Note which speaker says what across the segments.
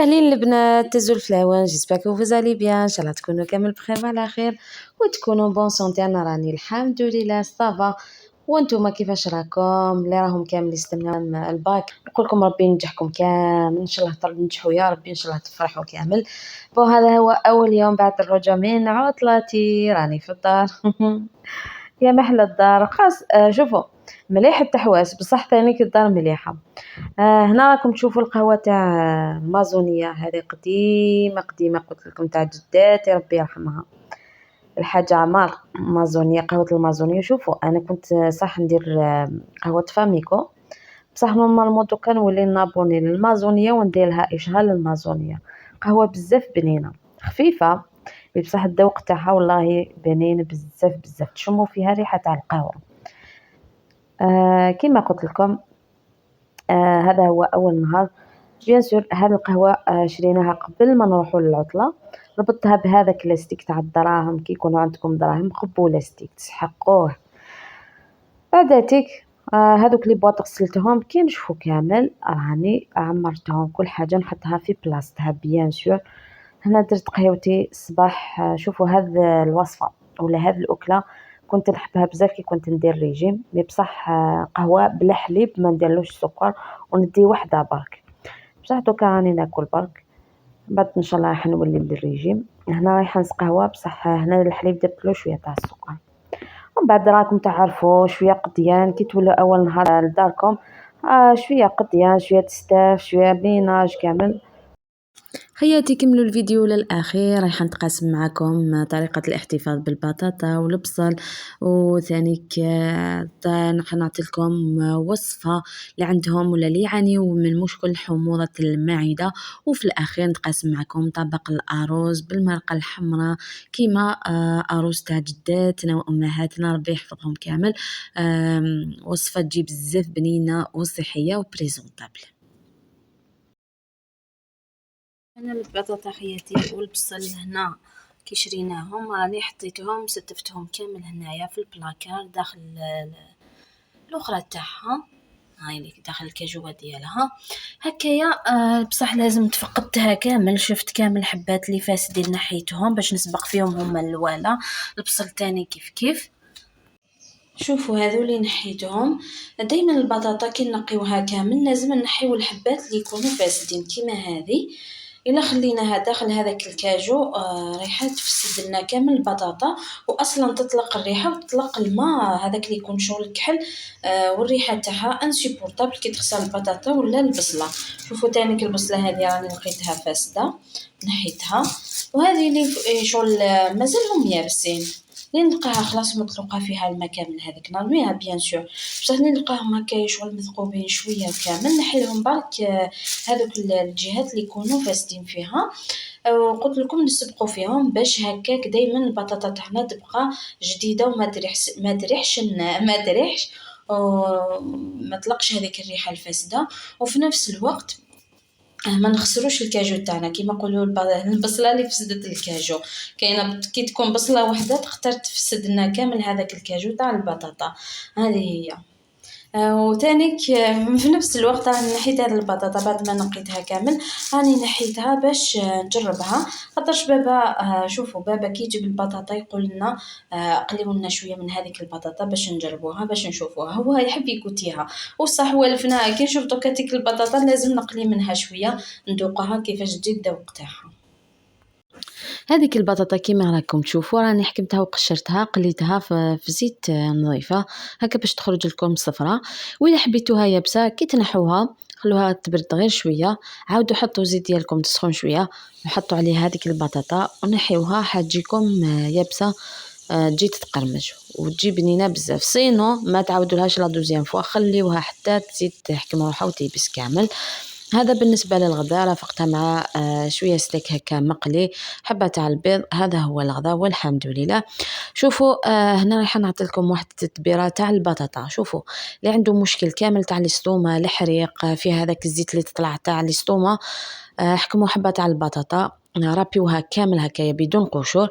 Speaker 1: أهلين البنات تزول الفلاوان جيسبر كو فوزالي بيان إن شاء الله تكونوا كامل بخير وعلى خير وتكونوا بون سونتي. أنا راني الحمد لله صافا. وانتوما كيفاش راكم؟ اللي راهم كامل يستناو الباك نقول لكم ربي ينجحكم كامل ان شاء الله تنجحوا يا ربي ان شاء الله تفرحوا كامل. بون هذا هو اول يوم بعد الرجوع من عطلتي، راني في الدار. يا محلى الدار خاص. شوفوا مليح التحواس بصح ثاني الدار مليحه. هنا راكم تشوفوا القهوه تاع المازونيه، هذه قديمه قديمه قلت لكم تاع جداتي ربي يرحمها الحاجة عمار مازونية، قهوة المازونية. شوفوا أنا كنت صح ندير قهوة فاميكو، بصح نورمالمون دوكا نولي نابوني للمازونية وندير لها إشهار للمازونية. قهوة بزاف بنينة خفيفة بصح الذوق تاعها والله بنين بزاف بزاف، تشموا فيها ريحة تاع القهوة. كما قلت لكم هذا هو أول نهار. بيان سور هذه القهوة شريناها قبل ما نروحوا للعطلة، ربطتها بهذاك لاستيك تاع الدراهم، كي يكونوا عندكم دراهم خبوا لاستيك تسحقوه. بعداتك هذوك لي بواط غسلتهم كي نشفوا كامل راني عمرتهم كل حاجة نحطها في بلاصتها بيان سور. هنا درت قهوتي الصباح. شوفوا هذه الوصفة ولا هذه الأكلة كنت نحبها بزاف كي كنت ندير ريجيم، مي بصح قهوة بلا حليب ما نديرلوش سكر وندي وحدة برك، بصح دوكا راني ناكل برك. بعد ان شاء الله راح نولي للريجيم. هنا رايحه نسق قهوه بصح هنا الحليب درت له شويه تاع السكر. ومن بعد راكم تعرفوا شويه قديان كي تولوا اول نهار لداركم، شويه قديان شويه تستاف شويه بيناج كامل. خياتي كملوا الفيديو للأخير، راح نتقاسم معكم طريقة الاحتفاظ بالبطاطا والبصل، وثانيك نعطي لكم وصفة اللي عندهم ولا اللي يعانيوا من مشكل حموضة المعدة، وفي الأخير نتقاسم معكم طبق الأرز بالمرقة الحمراء كيما أرز تاع جداتنا وأمهاتنا ربي يحفظهم كامل. وصفة تجي بزاف بنينة وصحية وبريزونطابل. انا البطاطا خياتي والبصل هنا كي شريناهم راني حطيتهم ستفتهم كامل هنايا في البلاكار داخل الاخرى تاعها، هاي اللي داخل الكاجوه ديالها هكايا. بصح لازم تفقدتها كامل، شفت كامل حبات اللي فاسدين نحيتهم باش نسبق فيهم هما الوالا. البصل تاني كيف كيف. شوفوا هذو اللي نحيتهم. دايما البطاطا كي نقيوها كامل لازم نحيو الحبات اللي يكونوا فاسدين كيما هذه. الا خليناها داخل هذاك الكاجو ريحه تفسد لنا كامل البطاطا، واصلا تطلق الريحه وتطلق الماء هذاك اللي يكون شغل الكحل. والريحه تاعها انسيبورطابل كي تغسل البطاطا ولا البصله. شوفوا تانيك البصله هذه راني لقيتها فاسده نحيتها، وهذه اللي شغل مازالهم يابسين لين نلقاها خلاص مطلوقه فيها الماء كامل هذيك نرميها بيان سور. بصح لين نلقاهم هكا شغل مثقوبين شويه كامل نحيلهم برك هذوك الجهات اللي يكونوا فاسدين فيها. وقلت لكم نسبقوا فيهم باش هكاك دائما البطاطا تاعنا تبقى جديده وما تريحش ما تريحش ما تلقش هذيك الريحه الفاسده. وفي نفس الوقت ما نخسروش الكاجو تاعنا كيما نقولوا البصله اللي فسدت الكاجو. كاينه كي تكون بصله واحده تختار تفسد لنا كامل هذاك الكاجو تاع البطاطا. هذه هي. وتانيك في نفس الوقت راني نحيت هذه البطاطا بعد ما نقيتها كامل، راني نحيتها باش نجربها. خاطرش بابا شوفوا بابا كي يجيب البطاطا يقول لنا قليوا لنا شويه من هذيك البطاطا باش نجربوها باش نشوفوها، هو يحب يكوتيها. وصح ولفناها كي نشوف دوكا تيك البطاطا لازم نقلي منها شويه ندوقها كيفاش تجي الذوق تاعها. هذيك البطاطا كيما راكم تشوفوا راني حكمتها وقشرتها قليتها في زيت نظيفه هكا باش تخرج لكم صفراء. واذا حبيتوها يابسه كي تنحوها خلوها تبرد غير شويه، عاودوا حطوا زيت ديالكم تسخن شويه وحطوا عليه هذيك البطاطا ونحيوها حتجيكم يابسه. تجي تتقرمج وتجي بنينه بزاف. سينو ما تعاودولهاش لا دوزيام فوا، خليوها حتى تزيد تحكم روحها وتيبس كامل. هذا بالنسبة للغداء رافقتها مع شوية ستيك هكا مقلي حبة تاع البيض. هذا هو الغداء والحمد لله. شوفوا هنا راح نعطي لكم واحد التتبيرة تاع البطاطا. شوفوا اللي عنده مشكل كامل تاع الاستوما الحريق فيها هذاك الزيت اللي تطلع تاع الاستوما، حكموا حبة تاع البطاطا رابيوها كامل هكايا بدون قشور،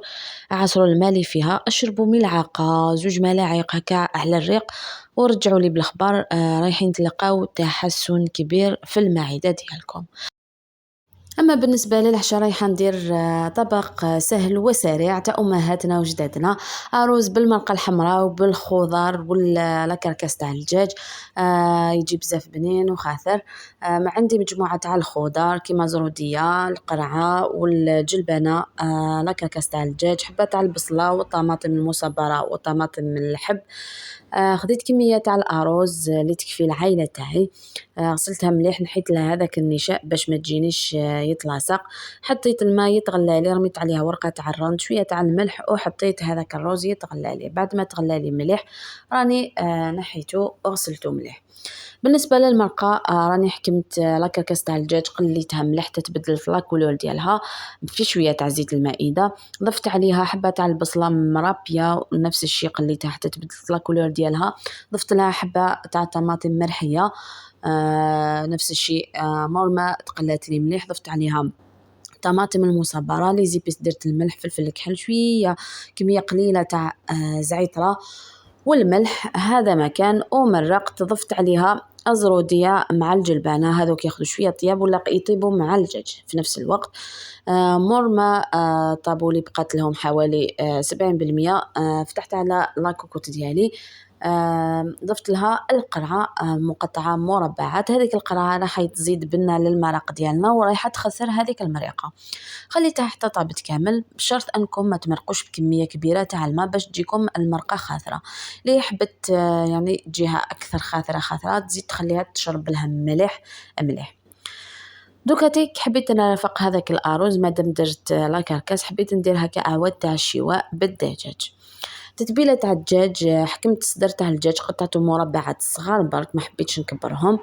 Speaker 1: عصروا الماء اللي فيها، اشربوا ملعقة 2 ملاعق هكا على الريق ورجعوا لي بالاخبار. رايحين تلقاو تحسن كبير في المعده ديالكم. أما بالنسبة للعشاء رايحة ندير طبق سهل وسريع تاع أمهاتنا وجدادنا، أرز بالمرقة الحمراء وبالخضر ولا كركس تاع الدجاج. يجي بزاف بنين وخاثر. ما عندي مجموعة تاع الخضر كيما زرودية القرعة والجلبنة، لا كركس تاع الدجاج، حبة تاع البصلة والطماطم المصبرة والطماطم الحب. خديت كمية تاع الأرز اللي تكفي العائلة تاعي. غسلتها مليح، نحيت لها هذاك النشاء باش ما تجينيش يتلاصق. حطيت الماء يتغلى لي، رميت عليها ورقة تاع الرند، شوية تاع الملح، وحطيت هذاك الرز يتغلى لي. بعد ما تغلى لي مليح راني نحيته وغسلته مليح. بالنسبة للمرقة راني حكمت لاكركس تاع الدجاج، قليتها مليح تتبدل في لاكولور ديالها في شوية تاع زيت المائدة. ضفت عليها حبة تاع البصلة مرابية ونفس الشي قليتها حتى تبدل في لاكولور ديالها. ضفت لها حبة تاع طماطم مرحية، نفس الشيء. مور ما تقلات لي مليح ضفت عليها طماطم المصبرة لي زيبس، درت الملح فلفل الكحل شوية كمية قليلة تاع زعترة والملح هذا مكان. ومرقت ضفت عليها أزرودية مع الجلبانة، هذوك ياخذوا شوية طياب ولا يطيبوا مع الدجاج في نفس الوقت. مور ما طابوا لي بقات لهم حوالي 70%. فتحت على لاكوكوت ديالي، ضفت لها القرعة مقطعة مربعات. هذيك القرعة راح تزيد بنا للمرق ديالنا ورايحة تخسر هذيك المريقة. خليتها حتى طابت كامل، بشرط أنكم ما تمرقوش بكمية كبيرة تاع الماء باش تجيكم المرقة خاثرة. اللي حبت يعني تجيها أكثر خاثرة تزيد تخليها تشرب لها ملح مليح. دوكاتيك حبيت نرافق هذاك الأرز، مادام درت لا كركس حبيت ندير هكا عواد تاع الشواء بالدجاج. تتبيلة تاع الدجاج، حكمت الصدر تاع الدجاج قطعته مربعات صغار برك، ما حبيتش نكبرهم.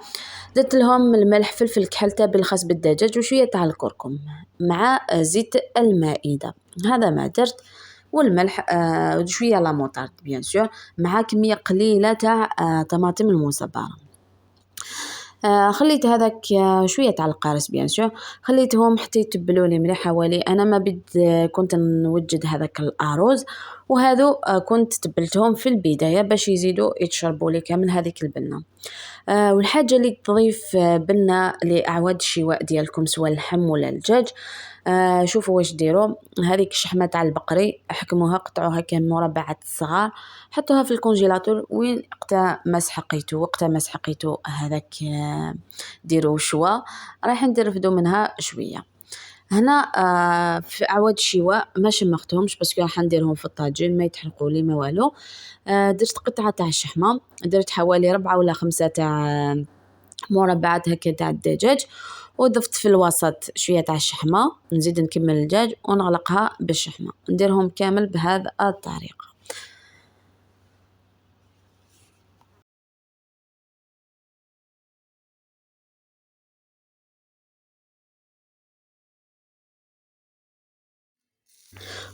Speaker 1: درت لهم الملح فلفل كحل تابل الخاص بالدجاج وشوية تاع الكركم مع زيت المائدة، هذا ما درت. والملح وشوية لا موطارد بيان سور، مع كمية قليلة تاع طماطم المصبرة. خليت هذاك شوية تاع القارص بيان سور، خليتهم حتى يتبلوا لي مليح حوالي. انا ما بد كنت نوجد هذاك الارز، وهذو كنت تبلتهم في البداية باش يزيدوا يتشربوا لي كامل هذيك البنة. والحاجة اللي تضيف بنة لأعواد الشواء ديالكم سواء اللحم ولا الدجاج، شوفوا واش ديروا. هذيك الشحمة تاع البقري احكموها قطعوها كان مربعات صغار، حطوها في الكونجيلاتور وين وقتا ما سحقيتو هذاك ديروا شوا رايح نرفدوا منها شوية. هنا في أعواد الشواء ما شمختهمش باسكو راح نديرهم في الطاجين ما يتحرقوا لي ما والو. درت قطعة تاع الشحمة، درت حوالي 4 ولا 5 تاع مربعات هكا تاع الدجاج، وضفت في الوسط شوية تاع الشحمة، نزيد نكمل الدجاج ونغلقها بالشحمة، نديرهم كامل بهذا الطريقة.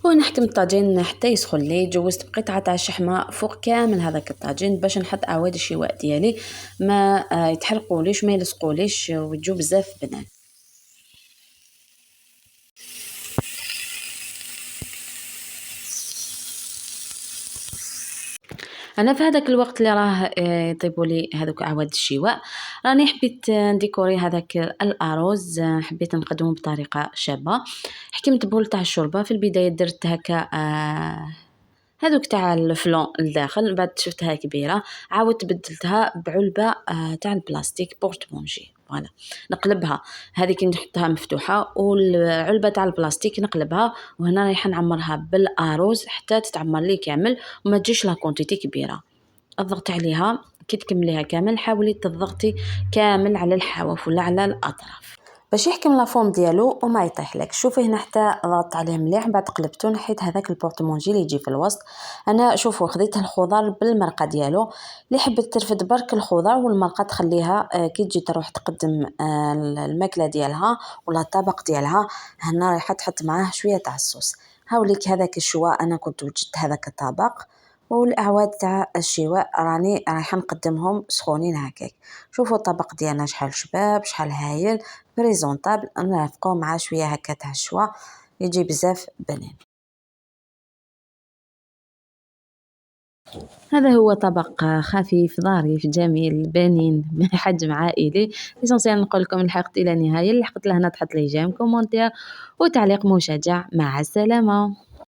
Speaker 1: ونحكم الطاجين حتى يسخن لي. جوزت قطعة تاع الشحمة فوق كامل هذاك الطاجين باش نحط اعواد الشواء ديالي ما يتحرقوا ليش ما يلصقوا ليش ويجو بزاف بنان. انا في هذاك الوقت اللي راه يطيبوا لي هذوك اعواد الشواء، راني حبيت نديكوري هذاك الارز، حبيت نقدمه بطريقه شابه. حكمت بول تاع الشوربه، في البدايه درت هكا هذوك تاع الفلون الداخل، بعد شفتها كبيره عاودت بدلتها بعلبه تاع البلاستيك بورتمونجي. فوالا نقلبها، هذيك نحطها مفتوحه والعلبه تاع البلاستيك نقلبها، وهنا رايحه نعمرها بالارز حتى تتعمر لي كامل وما تجيش لا كونتيتي كبيره. اضغط عليها كي تكمليها كامل، حاولي تضغطي كامل على الحواف ولا على الاطراف باش يحكم لافورم ديالو وما يطيح لك. شوفي هنا حتى ضغطت عليه مليح، بعد قلبته نحيت هذاك البورتمونجي اللي يجي في الوسط. انا شوفوا خديت الخضر بالمرقه ديالو، اللي حبت ترفد برك الخضر والمرقه تخليها كي تجي تروح تقدم الماكله ديالها ولا الطبق ديالها، هنا رايحه تحط معاه شويه تاع الصوص. هاوليك هذاك الشواء انا كنت وجدت هذاك الطبق، والاعواد تاع الشواء راني رايحه نقدمهم سخونين هكاك. شوفوا الطبق ديالنا شحال شباب شحال هايل بريزونطابل، نرافقوه مع شويه هكا تاع الشوا يجي بزاف بنين.
Speaker 2: هذا هو طبق خفيف ظريف جميل بنين بحجم عائلي. ليسونسيال نقول لكم لحقت إلى النهاية، اللي لحقت لهنا تحط لي جيم كومونتير وتعليق مشجع. مع السلامة.